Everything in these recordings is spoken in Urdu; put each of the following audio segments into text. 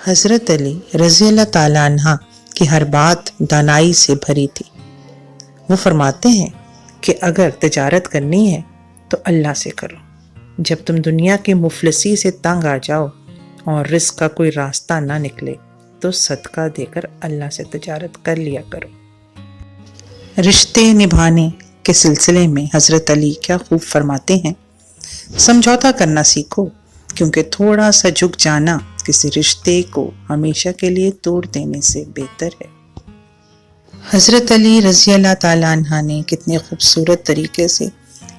حضرت علی رضی اللہ تعالیٰ عنہ کی ہر بات دانائی سے بھری تھی۔ وہ فرماتے ہیں کہ اگر تجارت کرنی ہے تو اللہ سے کرو۔ جب تم دنیا کی مفلسی سے تنگ آ جاؤ اور رزق کا کوئی راستہ نہ نکلے تو صدقہ دے کر اللہ سے تجارت کر لیا کرو۔ رشتے نبھانے کے سلسلے میں حضرت علی کیا خوب فرماتے ہیں، سمجھوتا کرنا سیکھو، کیونکہ تھوڑا سا جھک جانا کسی رشتے کو ہمیشہ کے لیے توڑ دینے سے بہتر ہے۔ حضرت علی رضی اللہ تعالیٰ عنہ نے کتنے خوبصورت طریقے سے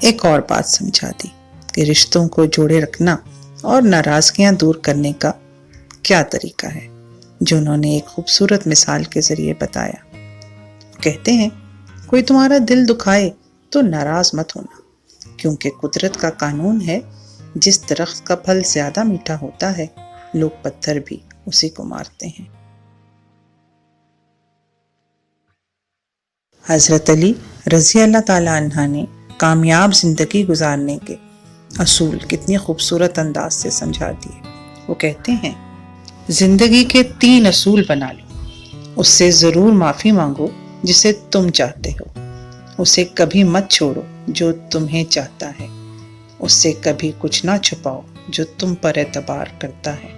ایک اور بات سمجھا دی کہ رشتوں کو جوڑے رکھنا اور ناراضگیاں دور کرنے کا کیا طریقہ ہے، جو انہوں نے ایک خوبصورت مثال کے ذریعے بتایا۔ کہتے ہیں کوئی تمہارا دل دکھائے تو ناراض مت ہونا، کیونکہ قدرت کا قانون ہے جس درخت کا پھل زیادہ میٹھا ہوتا ہے لوگ پتھر بھی اسی کو مارتے ہیں۔ حضرت علی رضی اللہ تعالیٰ عنہ نے کامیاب زندگی گزارنے کے اصول کتنی خوبصورت انداز سے سمجھا دیے۔ وہ کہتے ہیں زندگی کے 3 اصول بنا لو، اس سے ضرور معافی مانگو جسے تم چاہتے ہو، اسے کبھی مت چھوڑو جو تمہیں چاہتا ہے، اس سے کبھی کچھ نہ چھپاؤ جو تم پر اعتبار کرتا ہے۔